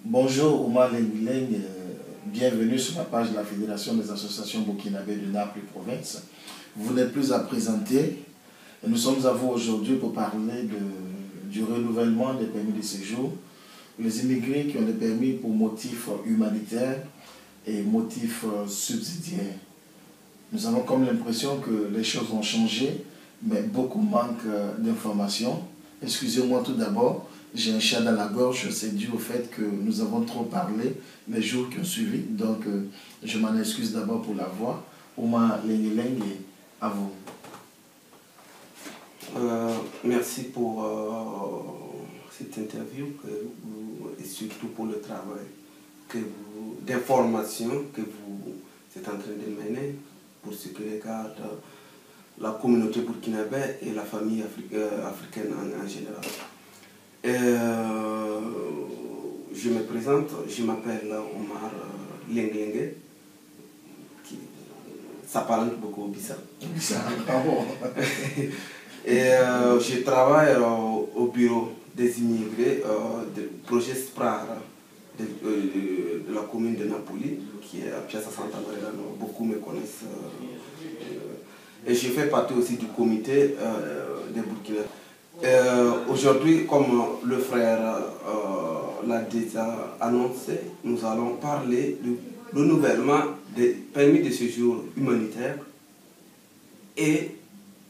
Bonjour Omar Lengleng, bienvenue sur la page de la Fédération des associations burkinabées de Naples et province. Vous n'êtes plus à présenter. Nous sommes à vous aujourd'hui pour parler du renouvellement des permis de séjour. Les immigrés qui ont des permis pour motifs humanitaires et motifs subsidiaires. Nous avons comme l'impression que les choses ont changé, mais beaucoup manquent d'informations. Excusez-moi tout d'abord, j'ai un chat dans la gorge, c'est dû au fait que nous avons trop parlé les jours qui ont suivi, donc je m'en excuse d'abord pour la voix. Ouma Lengleng, à vous. Merci pour cette interview et surtout pour le travail d'information que vous êtes en train de mener pour ce qui regarde la communauté burkinabé et la famille africaine en général. Je me présente, je m'appelle Omar Lengleng, ça parle beaucoup bizarre. Et je travaille au bureau des immigrés du projet SPRAR de la commune de Napoli, qui est à Piazza Santa Maria. Beaucoup me connaissent. Et je fais partie aussi du comité des Burkinabés. Aujourd'hui, comme le frère l'a déjà annoncé, nous allons parler du renouvellement des permis de séjour humanitaires et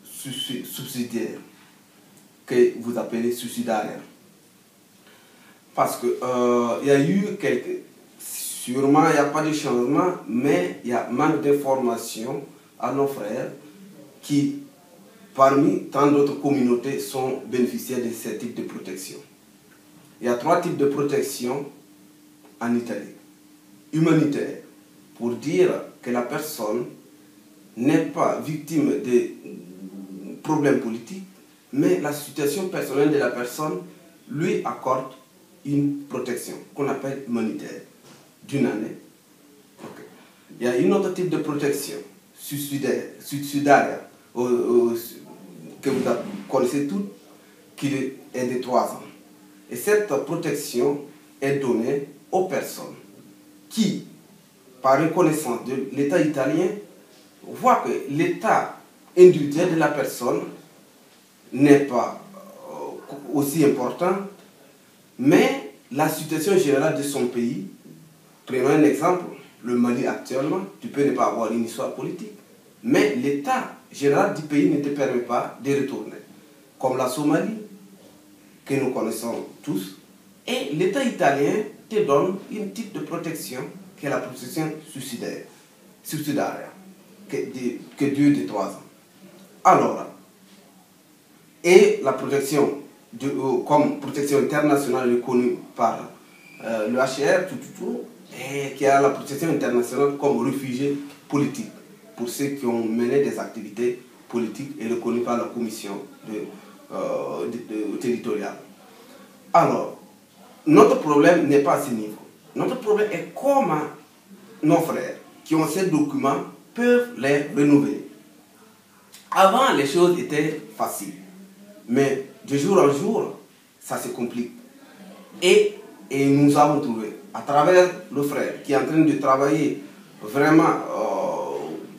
subsidiaires, que vous appelez subsidiaires. Parce qu'il y a eu quelques... Sûrement, il n'y a pas de changement, mais il y a manque d'informations à nos frères qui, parmi tant d'autres communautés, sont bénéficiaires de ces types de protection. Il y a 3 types de protection en Italie. Humanitaire, pour dire que la personne n'est pas victime de problèmes politiques, mais la situation personnelle de la personne lui accorde une protection qu'on appelle humanitaire d'une année. Okay. Il y a une autre type de protection subsidiaire que vous connaissez tous, qui est de 3 ans. Et cette protection est donnée aux personnes qui, par reconnaissance de l'État italien, voient que l'état individuel de la personne n'est pas aussi important, mais la situation générale de son pays, prenons un exemple, le Mali actuellement, tu peux ne pas avoir une histoire politique, mais l'état général du pays ne te permet pas de retourner. Comme la Somalie, que nous connaissons tous, et l'état italien te donne un type de protection qui est la protection subsidiaire que dure de 3 ans. Alors, et la protection, comme protection internationale reconnue par le HCR, et qui a la protection internationale comme réfugié politique, pour ceux qui ont mené des activités politiques et reconnues par la commission territoriale. Alors, notre problème n'est pas à ce niveau. Notre problème est comment nos frères qui ont ces documents peuvent les renouveler. Avant, les choses étaient faciles. Mais de jour en jour, ça se complique. Et nous avons trouvé, à travers le frère qui est en train de travailler vraiment,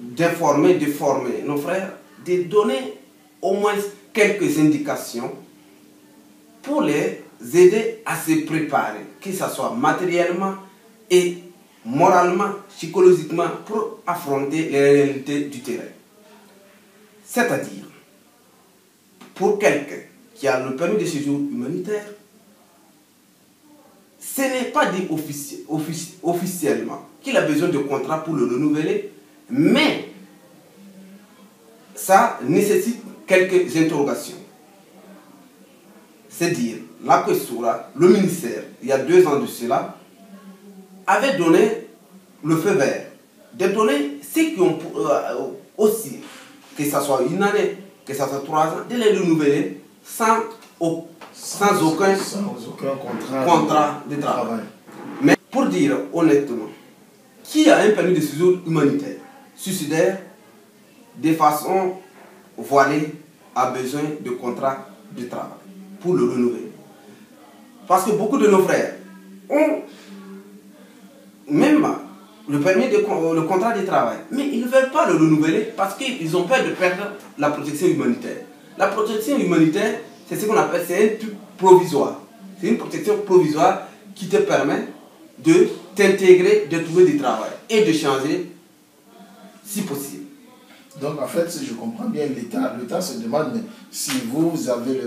d'informer, de former nos frères, de donner au moins quelques indications pour les aider à se préparer, que ce soit matériellement et moralement, psychologiquement, pour affronter les réalités du terrain. C'est-à-dire, pour quelqu'un qui a le permis de séjour humanitaire, ce n'est pas dit officiellement qu'il a besoin de contrat pour le renouveler, mais ça nécessite quelques interrogations. C'est-à-dire, la Questura, le ministère, il y a 2 ans de cela, avait donné le feu vert de donner ceux qui ont aussi, que ce soit une année, que ce soit 3 ans, de les renouveler sans aucun contrat de travail. Mais pour dire honnêtement, qui a un permis de séjour humanitaire, suicidaire, de façon voilée, a besoin de contrat de travail pour le renouveler? Parce que beaucoup de nos frères ont le contrat de travail. Mais ils ne veulent pas le renouveler parce qu'ils ont peur de perdre la protection humanitaire. La protection humanitaire, c'est ce qu'on appelle, c'est un truc provisoire. C'est une protection provisoire qui te permet de t'intégrer, de trouver du travail et de changer si possible. Donc en fait, si je comprends bien, l'État se demande, mais si vous avez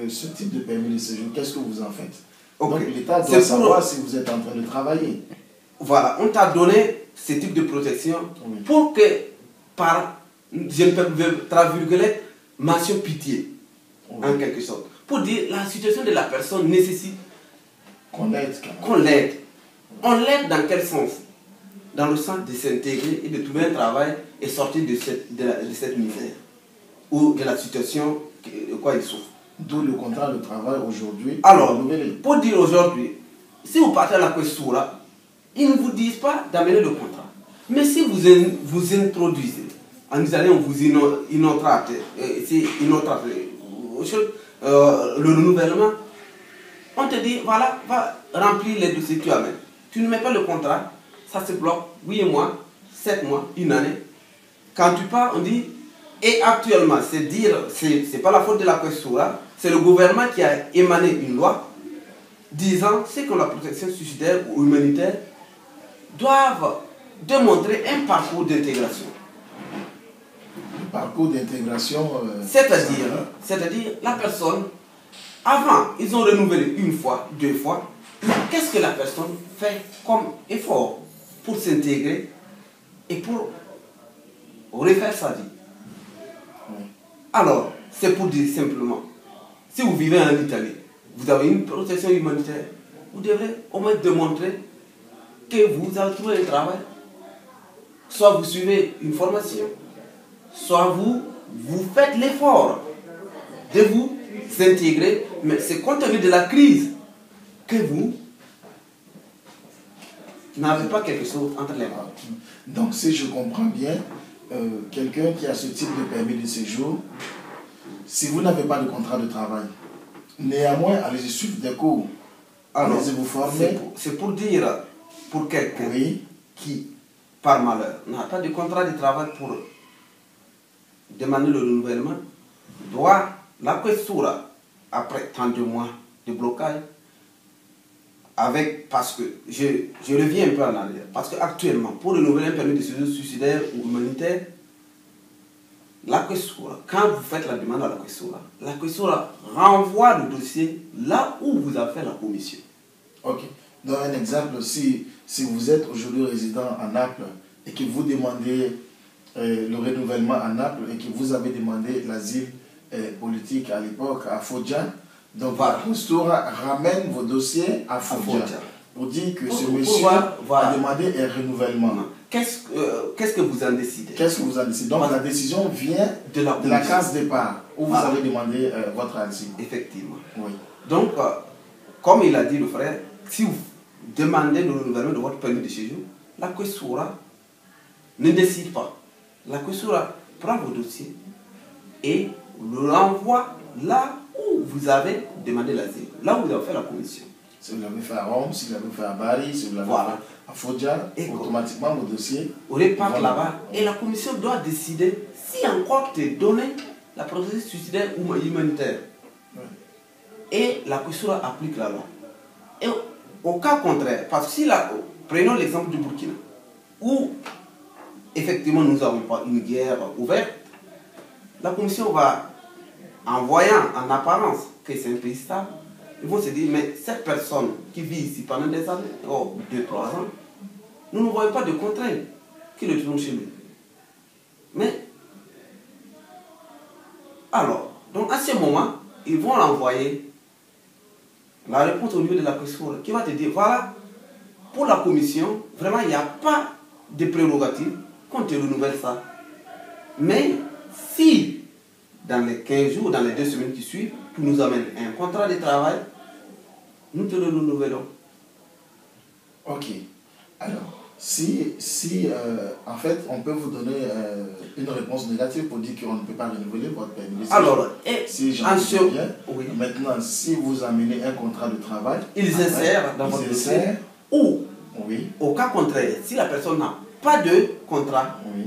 ce type de permis de séjour, qu'est-ce que vous en faites? Okay. Donc l'État doit savoir si vous êtes en train de travailler. Voilà, on t'a donné ce type de protection pour que, par, je ne peux travirguler, mention pitié, en quelque sorte. Pour dire la situation de la personne nécessite qu'on l'aide. Qu'on l'aide. On l'aide dans quel sens? Dans le sens de s'intégrer et de trouver un travail et sortir de cette misère ou de la situation de quoi il souffre. D'où le contrat de travail aujourd'hui. Alors, pour dire aujourd'hui, si vous partez à la Questura, ils ne vous disent pas d'amener le contrat. Mais si vous introduisez, en Israël on vous innotrate, le renouvellement, on te dit, voilà, va remplir les dossiers que tu amènes. Tu ne mets pas le contrat, ça se bloque, 8 mois, 7 mois, une année. Quand tu pars, on dit, et actuellement, c'est pas la faute de la Questura, c'est le gouvernement qui a émané une loi disant ceux qui ont la protection suicidaire ou humanitaire doivent démontrer un parcours d'intégration. Un parcours d'intégration, c'est-à-dire la personne, avant, ils ont renouvelé une fois, 2 fois, mais qu'est-ce que la personne fait comme effort pour s'intégrer et pour refaire sa vie? Alors, c'est pour dire simplement, si vous vivez en Italie, vous avez une protection humanitaire, vous devrez au moins démontrer que vous avez trouvé un travail. Soit vous suivez une formation, soit vous faites l'effort de vous intégrer, mais c'est compte tenu de la crise que vous n'avez pas quelque chose entre les mains. Donc si je comprends bien, quelqu'un qui a ce type de permis de séjour, si vous n'avez pas de contrat de travail, néanmoins, allez-y suivre des cours, allez-y vous former. C'est pour dire, pour quelqu'un qui, par malheur, n'a pas de contrat de travail pour demander le renouvellement, doit, la Questura, après tant de mois de blocage, parce que, je reviens un peu en arrière, parce qu'actuellement, pour renouveler un permis de séjour suicidaire ou humanitaire, la Questura, quand vous faites la demande à la Questura renvoie le dossier là où vous avez fait la commission. Ok. Dans un exemple, si vous êtes aujourd'hui résident à Naples et que vous demandez le renouvellement à Naples et que vous avez demandé l'asile politique à l'époque à Foggia, donc la Questura ramène vos dossiers à Foggia pour dire que ce monsieur a demandé un renouvellement. Qu'est-ce que vous en décidez? Qu'est-ce que vous en décidez? Donc la décision vient de la case départ où vous avez demandé votre asile. Effectivement. Oui. Donc, comme il a dit le frère, si vous demandez le renouvellement de votre permis de séjour, la Questura ne décide pas. La Questura prend vos dossiers et le renvoie là où vous avez demandé l'asile, là où vous avez fait la commission. Si vous l'avez fait à Rome, si vous l'avez fait à Bari, si vous l'avez fait à Foggia, automatiquement vos dossiers repart là-bas et la commission doit décider si encore te donner la protection suicidaire ou humanitaire. Oui. Et la Questura applique la loi. Et au cas contraire, parce que si prenons l'exemple du Burkina, où effectivement nous n'avons pas une guerre ouverte, la commission va, en voyant en apparence que c'est un pays stable, ils vont se dire, mais cette personne qui vit ici pendant des années, 2-3 ans, nous ne voyons pas de contraintes qui le trouvent chez lui. Mais, alors, donc à ce moment, ils vont l'envoyer la réponse au niveau de la Questura qui va te dire, voilà, pour la commission, vraiment, il n'y a pas de prérogative qu'on te renouvelle ça. Mais, si, dans les 15 jours, dans les 2 semaines qui suivent, tu nous amènes un contrat de travail, nous te le renouvelons. Ok. Alors, si en fait, on peut vous donner une réponse négative pour dire qu'on ne peut pas renouveler votre permis de séjour. Alors, si j'entends bien, maintenant, si vous amenez un contrat de travail, ils insèrent dans votre dossier ou Oui. Au cas contraire, si la personne n'a pas de contrat, Oui.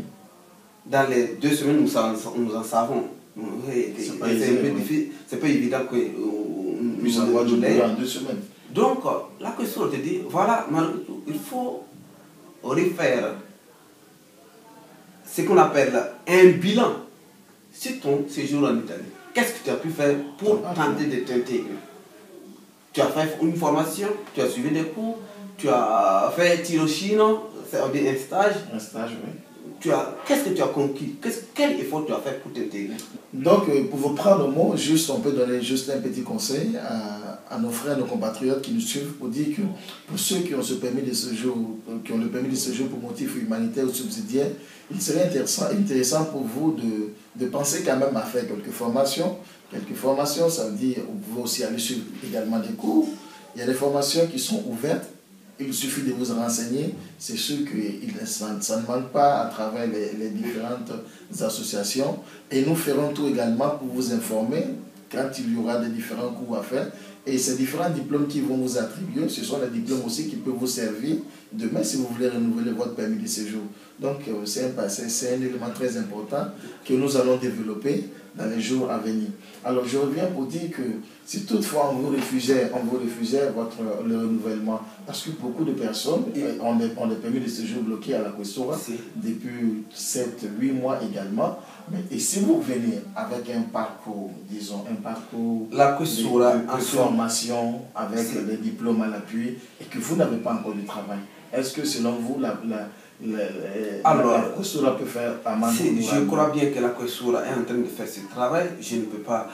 dans les 2 semaines, nous en savons. C'est pas évident que Puis ça va durer en 2 semaines. Donc, la question te dit, voilà, malgré tout, il faut refaire ce qu'on appelle un bilan sur ton séjour en Italie. Qu'est-ce que tu as pu faire pour tenter de t'intégrer? Tu as fait une formation, tu as suivi des cours, tu as fait tirochino, c'est-à-dire un stage. Un stage, oui. Qu'est-ce que tu as conquis? Quel effort tu as fait pour t'intégrer? Donc, pour vous prendre au mot, on peut donner juste un petit conseil à nos frères, nos compatriotes qui nous suivent pour dire que pour ceux qui ont ce permis de séjour, qui ont le permis de séjour pour motif humanitaire ou subsidiaire, il serait intéressant pour vous de penser quand même à faire quelques formations. Quelques formations, ça veut dire vous pouvez aussi aller suivre également des cours. Il y a des formations qui sont ouvertes. Il suffit de vous renseigner. C'est sûr que ça ne manque pas à travers les différentes associations. Et nous ferons tout également pour vous informer quand il y aura des différents cours à faire. Et ces différents diplômes qui vont vous attribuer, ce sont les diplômes aussi qui peuvent vous servir demain si vous voulez renouveler votre permis de séjour. Donc c'est un élément très important que nous allons développer dans les jours à venir. Alors je reviens pour dire que si toutefois on vous refusait le renouvellement, parce que beaucoup de personnes ont des permis de séjour bloqués à la Questura depuis 7-8 mois également. Et si vous venez avec un parcours, disons, un parcours de formation avec des diplômes à l'appui et que vous n'avez pas encore de travail, est-ce que selon vous, la Questura peut faire amende? Je crois bien que la Questura est en train de faire ce travail. Je ne peux pas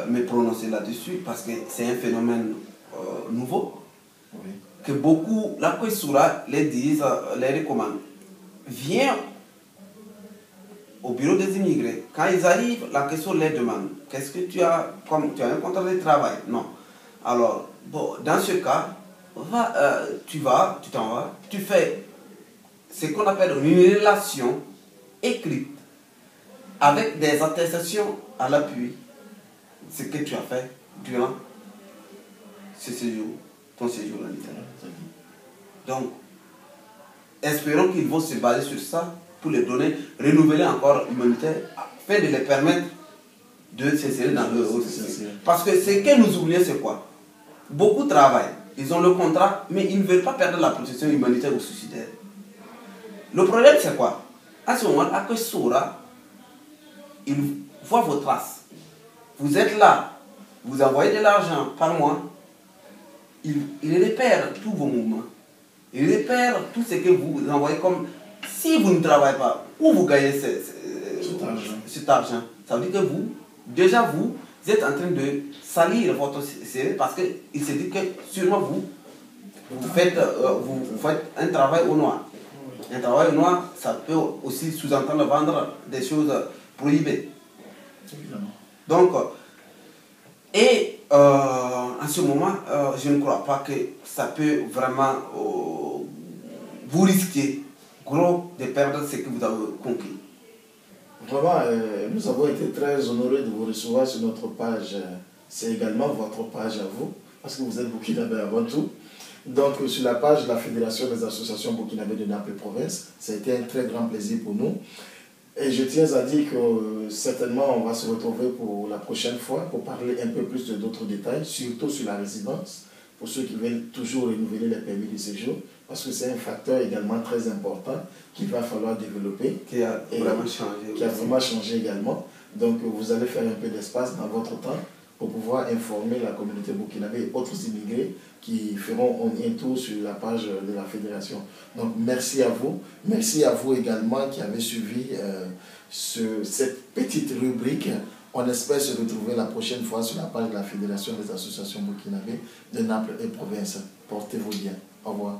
me prononcer là-dessus parce que c'est un phénomène nouveau. Oui. Que beaucoup, la Questura les disent, les recommande. Viens au bureau des immigrés. Quand ils arrivent, la question les demande. Qu'est-ce que tu as comme tu as un contrat de travail? Non. Alors, bon, dans ce cas, tu t'en vas, tu fais ce qu'on appelle une relation écrite avec des attestations à l'appui, ce que tu as fait durant ce séjour, ton séjour en Italie. Donc, espérons qu'ils vont se baser sur ça pour les donner, renouveler encore l'humanitaire, afin de les permettre de s'insérer dans le système. Parce que ce que nous oublions, c'est quoi? Beaucoup travaillent, ils ont le contrat, mais ils ne veulent pas perdre la protection humanitaire ou suicidaire. Le problème, c'est quoi? À ce moment, à Questura, ils voient vos traces. Vous êtes là, vous envoyez de l'argent par mois, ils repèrent tous vos mouvements. Ils repèrent tout ce que vous envoyez comme... Si vous ne travaillez pas, où vous gagnez cet argent? Ça veut dire que vous êtes en train de salir votre CV parce qu'il se dit que sûrement vous faites un travail au noir. Un travail au noir, ça peut aussi sous-entendre vendre des choses prohibées. Donc, en ce moment, je ne crois pas que ça peut vraiment vous risquer gros de perdre ce que vous avez conquis. Vraiment, nous avons été très honorés de vous recevoir sur notre page. C'est également votre page à vous, parce que vous êtes burkinabé avant tout. Donc, sur la page de la Fédération des associations burkinabé de Naples Province, ça a été un très grand plaisir pour nous. Et je tiens à dire que certainement, on va se retrouver pour la prochaine fois pour parler un peu plus d'autres détails, surtout sur la résidence, pour ceux qui veulent toujours renouveler les permis de séjour, parce que c'est un facteur également très important qu'il va falloir développer. Qui a vraiment changé. Qui a vraiment changé également. Donc, vous allez faire un peu d'espace dans votre temps pour pouvoir informer la communauté burkinabé et autres immigrés qui feront un tour sur la page de la fédération. Donc merci à vous. Merci à vous également qui avez suivi cette petite rubrique. On espère se retrouver la prochaine fois sur la page de la Fédération des associations burkinabé de Naples et Province. Portez-vous bien. Au revoir.